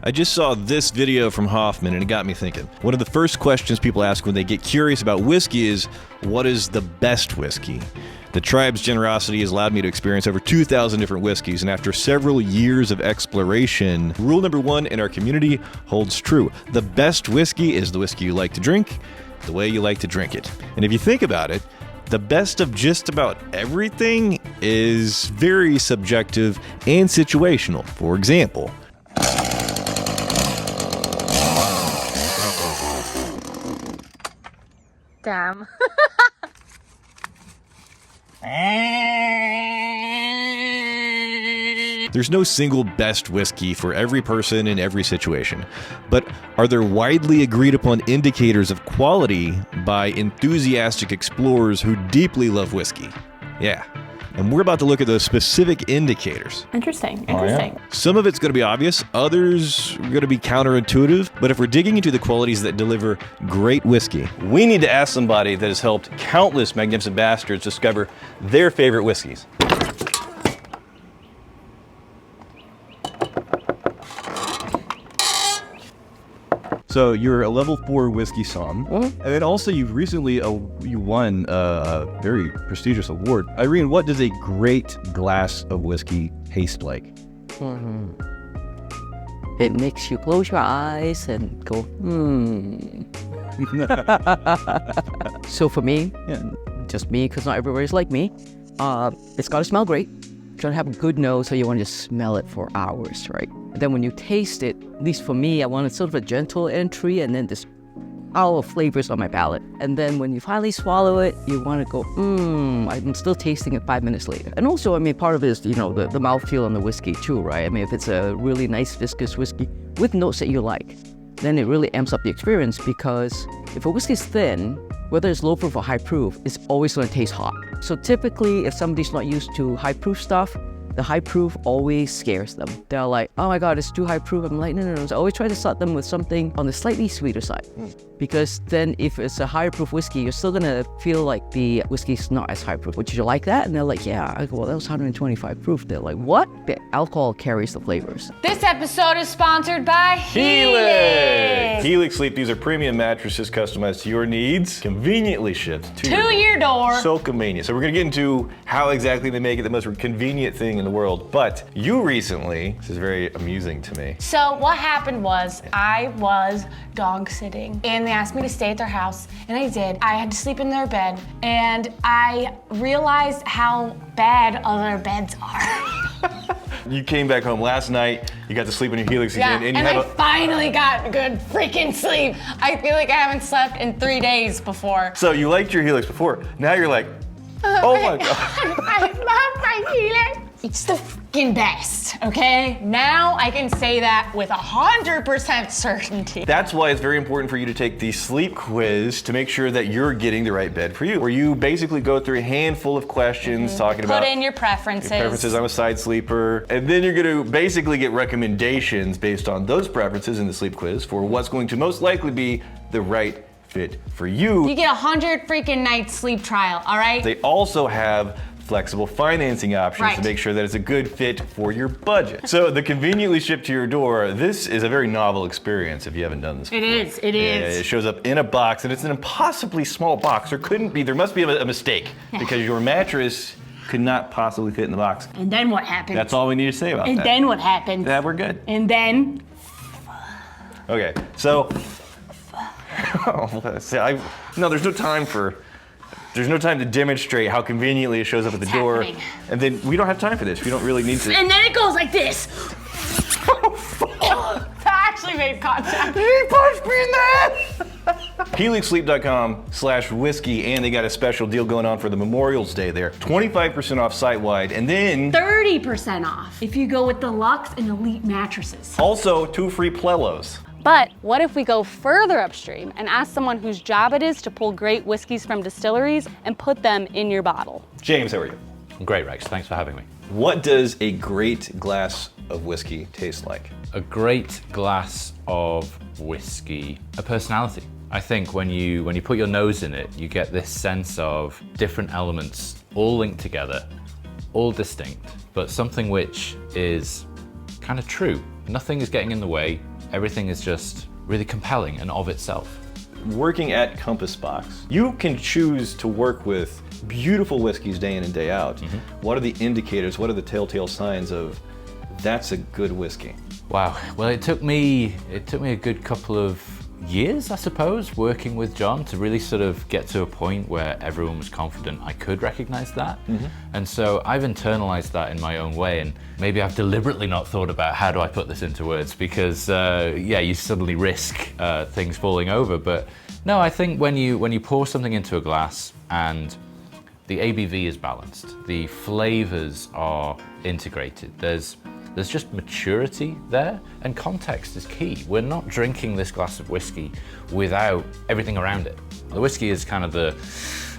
I just saw this video from Hoffman and it got me thinking. One of the first questions people ask when they get curious about whiskey is, what is the best whiskey? The tribe's generosity has allowed me to experience over 2,000 different whiskeys, and after several years of exploration, rule number one in our community holds true. The best whiskey is the whiskey you like to drink, the way you like to drink it. And if you think about it, the best of just about everything is very subjective and situational. For example, damn. there's no single best whiskey for every person in every situation. But are there widely agreed upon indicators of quality by enthusiastic explorers who deeply love whiskey? Yeah. And we're about to look at those specific indicators. Interesting. Oh, yeah. Some of it's going to be obvious, others are going to be counterintuitive. But if we're digging into the qualities that deliver great whiskey, we need to ask somebody that has helped countless magnificent bastards discover their favorite whiskeys. So you're a level 4 whiskey somm, and then also you've recently you won a very prestigious award. Irene, what does a great glass of whiskey taste like? It makes you close your eyes and go, So for me, just me, because not everybody's like me, it's got to smell great. It's got to have a good nose, so you want to just smell it for hours, right? And then when you taste it, at least for me, I wanted sort of a gentle entry and then this pile of flavors on my palate. And then when you finally swallow it, you want to go, I'm still tasting it 5 minutes later. And also, I mean, part of it is, the mouthfeel on the whiskey too, right? I mean, if it's a really nice viscous whiskey with notes that you like, then it really amps up the experience, because if a whiskey is thin, whether it's low proof or high proof, it's always going to taste hot. So typically, if somebody's not used to high proof stuff, the high proof always scares them. They're like, oh my God, it's too high proof. I'm like, no. So I always try to start them with something on the slightly sweeter side. Because then if it's a higher proof whiskey, you're still gonna feel like the whiskey's not as high proof. Would you like that? And they're like, yeah. I go, well, that was 125 proof. They're like, what? The alcohol carries the flavors. This episode is sponsored by Helix. Helix Sleep. These are premium mattresses customized to your needs, conveniently shipped to your door. So convenient. So we're gonna get into how exactly they make it the most convenient thing in the world. But you recently, this is very amusing to me. So what happened was I was dog sitting and they asked me to stay at their house, and I did. I had to sleep in their bed, and I realized how bad other beds are. You came back home last night, you got to sleep in your Helix again, and I finally got good freaking sleep. I feel like I haven't slept in 3 days before. So you liked your Helix before, now you're like, oh my God. I love my Helix. It's the freaking best, okay? Now I can say that with 100% certainty. That's why it's very important for you to take the sleep quiz to make sure that you're getting the right bed for you, where you basically go through a handful of questions talking about put in your preferences. I'm a side sleeper. And then you're gonna basically get recommendations based on those preferences in the sleep quiz for what's going to most likely be the right fit for you. You get 100 freaking nights sleep trial, all right? They also have flexible financing options to make sure that it's a good fit for your budget. So the conveniently shipped to your door, this is a very novel experience if you haven't done this before. It is. It shows up in a box, and it's an impossibly small box. There must be a mistake, because your mattress could not possibly fit in the box. And then what happens? That's all we need to say about that. And then what happens? Yeah, we're good. And then? Okay, so, no, there's no time to demonstrate how conveniently it shows up at the door. And then we don't have time for this. We don't really need to. And then it goes like this. That actually made contact. He punched me in the head. HelixSleep.com/whiskey, and they got a special deal going on for the Memorial's Day there. 25% off site-wide, and then 30% off if you go with deluxe and elite mattresses. Also 2 free Plelos. But what if we go further upstream and ask someone whose job it is to pull great whiskeys from distilleries and put them in your bottle? James, how are you? Great, Rex. Thanks for having me. What does a great glass of whiskey taste like? A great glass of whiskey, a personality. I think when you put your nose in it, you get this sense of different elements all linked together, all distinct, but something which is kind of true. Nothing is getting in the way. Everything is just really compelling and of itself. Working at Compass Box, you can choose to work with beautiful whiskeys day in and day out. What are the indicators, what are the telltale signs of that's a good whiskey? Wow. Well, it took me a good couple of years, I suppose, working with John to really sort of get to a point where everyone was confident I could recognize that. And so I've internalized that in my own way, and maybe I've deliberately not thought about how do I put this into words, because you suddenly risk things falling over. But no, I think when you pour something into a glass and the ABV is balanced, the flavors are integrated, there's just maturity there, and context is key. We're not drinking this glass of whiskey without everything around it. The whiskey is kind of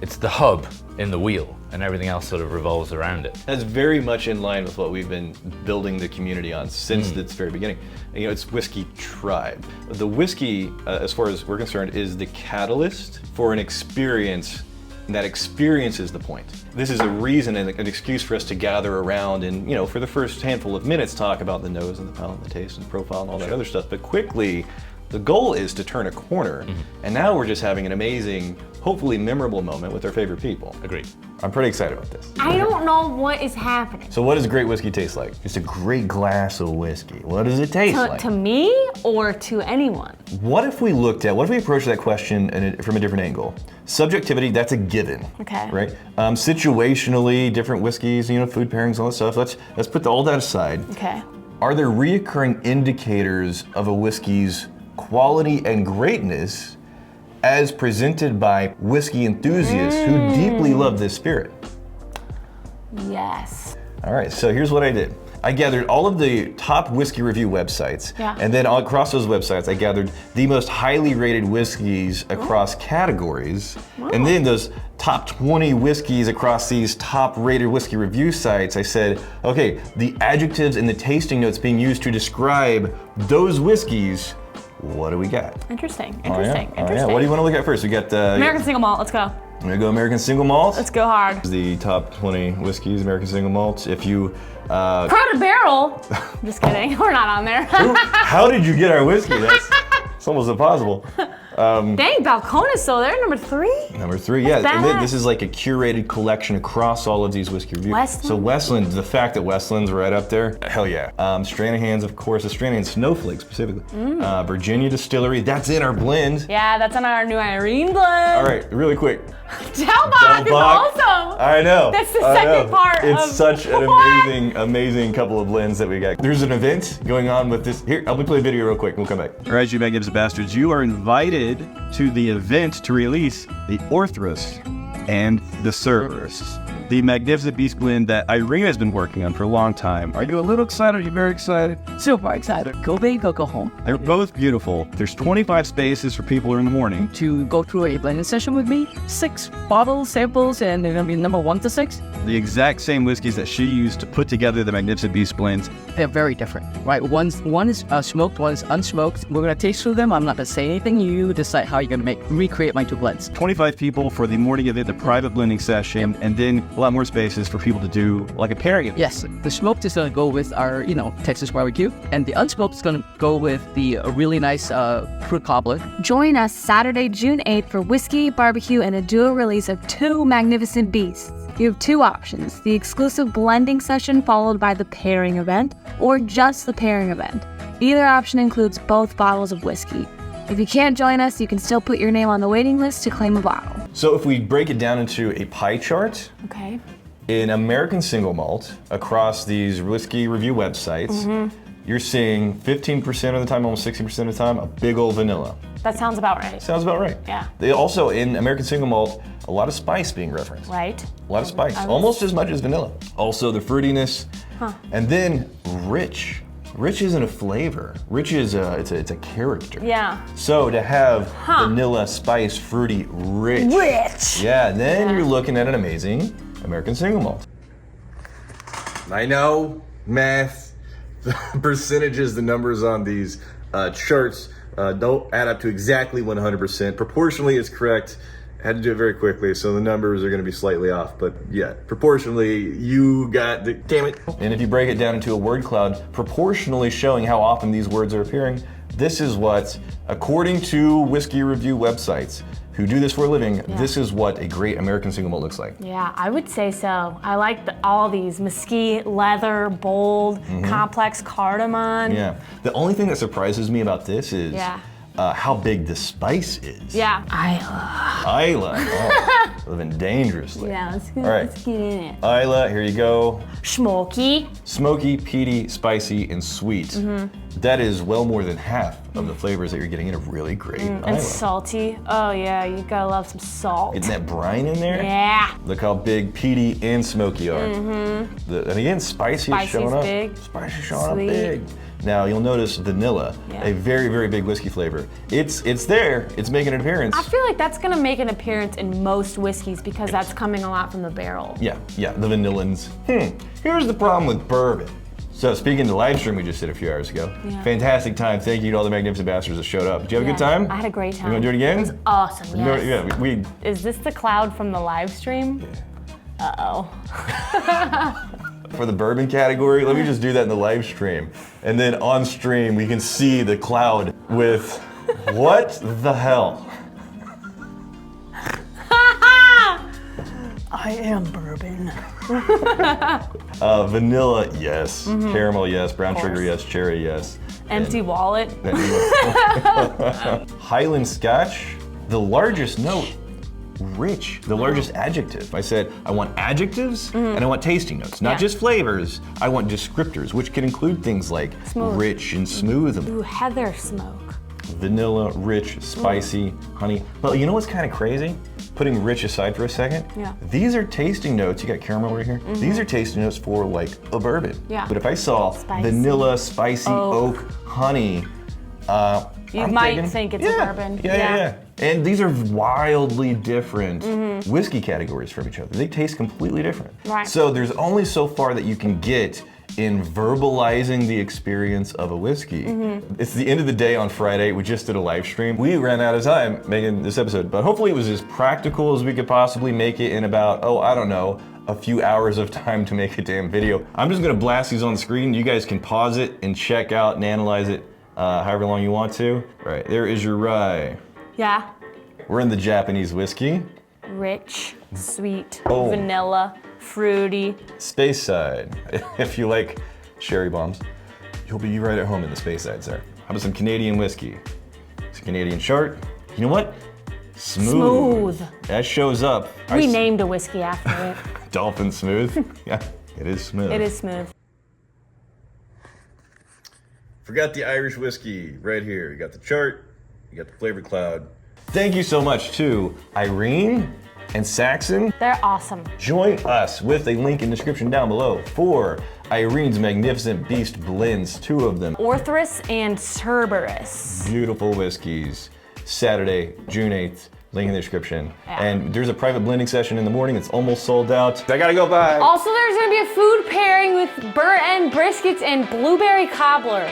it's the hub in the wheel, and everything else sort of revolves around it. That's very much in line with what we've been building the community on since its very beginning. It's Whiskey Tribe. The whiskey, as far as we're concerned, is the catalyst for an experience. That experience is the point. This is a reason and an excuse for us to gather around and, for the first handful of minutes, talk about the nose and the palate and the taste and the profile and all that other stuff. But quickly, the goal is to turn a corner. And now we're just having an amazing, hopefully memorable moment with our favorite people. Agreed. I'm pretty excited about this. I don't know what is happening. So what does a great whiskey taste like? It's a great glass of whiskey. What does it taste like? To me or to anyone? What if we approached that question from a different angle? Subjectivity, that's a given. Okay. Right? Situationally, different whiskeys, food pairings, all that stuff. Let's put all that aside. Okay. Are there reoccurring indicators of a whiskey's quality and greatness as presented by whiskey enthusiasts who deeply love this spirit? Yes. All right, so here's what I did. I gathered all of the top whiskey review websites, and then across those websites, I gathered the most highly rated whiskeys across categories, and then those top 20 whiskeys across these top rated whiskey review sites, I said, okay, the adjectives and the tasting notes being used to describe those whiskeys, what do we got? Interesting. Interesting. What do you want to look at first? We got American Single Malt. Let's go. I'm gonna go American Single Malt. Let's go hard. The top 20 whiskeys, American Single Malt. If you Crowded Barrel. I'm just kidding. We're not on there. How did you get our whiskey? It's almost impossible. Dang, Balcones though. They're number 3. Number 3, yeah. And then this is like a curated collection across all of these whiskey reviews. Westland? So Westland, the fact that Westland's right up there, hell yeah. Stranahan's, of course, the Stranahan Snowflake specifically. Virginia Distillery, that's in our blend. Yeah, that's on our new Irene blend. All right, really quick. Delbach is also. I know. That's the second part. It's such an amazing couple of blends that we got. There's an event going on with this. Here, let me play a video real quick. We'll come back. All right, you magnificent bastards. You are invited to the event to release the Orthros and the Cerberus, the magnificent beast blend that Irene has been working on for a long time. Are you a little excited? Are you very excited? Super excited. Go big or go home. They're both beautiful. There's 25 spaces for people who are in the morning. To go through a blending session with me, 6 bottles, samples, and they're gonna be number 1 to 6. The exact same whiskeys that she used to put together the magnificent beast blends. They're very different, right? One is smoked, one is unsmoked. We're gonna taste through them. I'm not gonna say anything. You decide how you're gonna recreate my 2 blends. 25 people for the morning event, the private blending session, and then a lot more spaces for people to do like a pairing. Yes, the smoked is gonna go with our, Texas barbecue, and the unsmoked is gonna go with the really nice fruit cobbler. Join us Saturday, June 8th for whiskey, barbecue, and a duo release of 2 magnificent beasts. You have 2 options, the exclusive blending session followed by the pairing event, or just the pairing event. Either option includes both bottles of whiskey. If you can't join us, you can still put your name on the waiting list to claim a bottle. So if we break it down into a pie chart, Okay. in American Single Malt, across these whiskey review websites, you're seeing 15% of the time, almost 60% of the time, a big old vanilla. That sounds about right. Sounds about right. Yeah. They also, in American Single Malt, a lot of spice being referenced. Right. A lot of spice, almost as much as vanilla. Also the fruitiness, and then rich. Rich isn't a flavor. Rich is it's a character. Yeah. So to have vanilla, spice, fruity, rich. Yeah, then you're looking at an amazing American Single Malt. I know, math, the percentages, the numbers on these charts don't add up to exactly 100%. Proportionally, it's correct. Had to do it very quickly, so the numbers are going to be slightly off. But yeah, proportionally, you got the, damn it. And if you break it down into a word cloud, proportionally showing how often these words are appearing, this is what, according to whiskey review websites who do this for a living, this is what a great American single malt looks like. Yeah, I would say so. I like all these mesquite, leather, bold, complex cardamom. Yeah. The only thing that surprises me about this is how big the spice is. Yeah. Isla. Oh, living dangerously. Yeah, let's get in it. Isla, here you go. Smoky. Smoky, peaty, spicy, and sweet. That is well more than half of the flavors that you're getting in a really great Isla. And salty. Oh yeah, you gotta love some salt. Isn't that brine in there? Yeah. Look how big peaty and smoky are. And again, spicy is showing up. Big. Spicy showing up big. Now you'll notice vanilla, a very, very big whiskey flavor. It's there, it's making an appearance. I feel like that's gonna make an appearance in most whiskeys because that's coming a lot from the barrel. Yeah, the vanillins. Here's the problem with bourbon. So speaking of the live stream we just did a few hours ago, fantastic time. Thank you to all the magnificent ambassadors that showed up. Did you have a good time? I had a great time. You wanna do it again? It was awesome, yes. We Is this the cloud from the live stream? Yeah. Uh-oh. For the bourbon category, let me just do that in the live stream. And then on stream, we can see the cloud with, what the hell? I am bourbon. Vanilla, yes. Caramel, yes. Brown sugar, yes. Cherry, yes. Empty wallet. Highland Scotch, the largest note. Rich, the largest adjective. I said, I want adjectives and I want tasting notes, not just flavors. I want descriptors, which can include things like rich and smooth. Ooh, heather smoke. Vanilla, rich, spicy, honey. Well, you know what's kind of crazy? Putting rich aside for a second, these are tasting notes. You got caramel over here. These are tasting notes for like a bourbon. Yeah. But if I saw vanilla, spicy, oak, honey, you might think it's a bourbon. Yeah. And these are wildly different whiskey categories from each other. They taste completely different. Right. So there's only so far that you can get in verbalizing the experience of a whiskey. It's the end of the day on Friday. We just did a live stream. We ran out of time making this episode, but hopefully it was as practical as we could possibly make it in about, I don't know, a few hours of time to make a damn video. I'm just gonna blast these on the screen. You guys can pause it and check out and analyze it however long you want to. Right, there is your rye. Yeah. We're in the Japanese whiskey. Rich, sweet, vanilla, fruity. Space side. If you like sherry bombs, you'll be right at home in the space side, sir. How about some Canadian whiskey? It's a Canadian short. You know what? Smooth. That shows up. We named a whiskey after it. Dolphin Smooth. Yeah, it is smooth. It is smooth. Forgot the Irish whiskey right here. You got the chart, you got the flavor cloud. Thank you so much to Irene and Saxon. They're awesome. Join us with a link in the description down below for Irene's Magnificent Beast blends, 2 of them. Orthrus and Cerberus. Beautiful whiskeys. Saturday, June 8th. Link in the description. Yeah. And there's a private blending session in the morning. It's almost sold out. I gotta go, bye. Also, there's gonna be a food pairing with burnt end briskets and blueberry cobbler.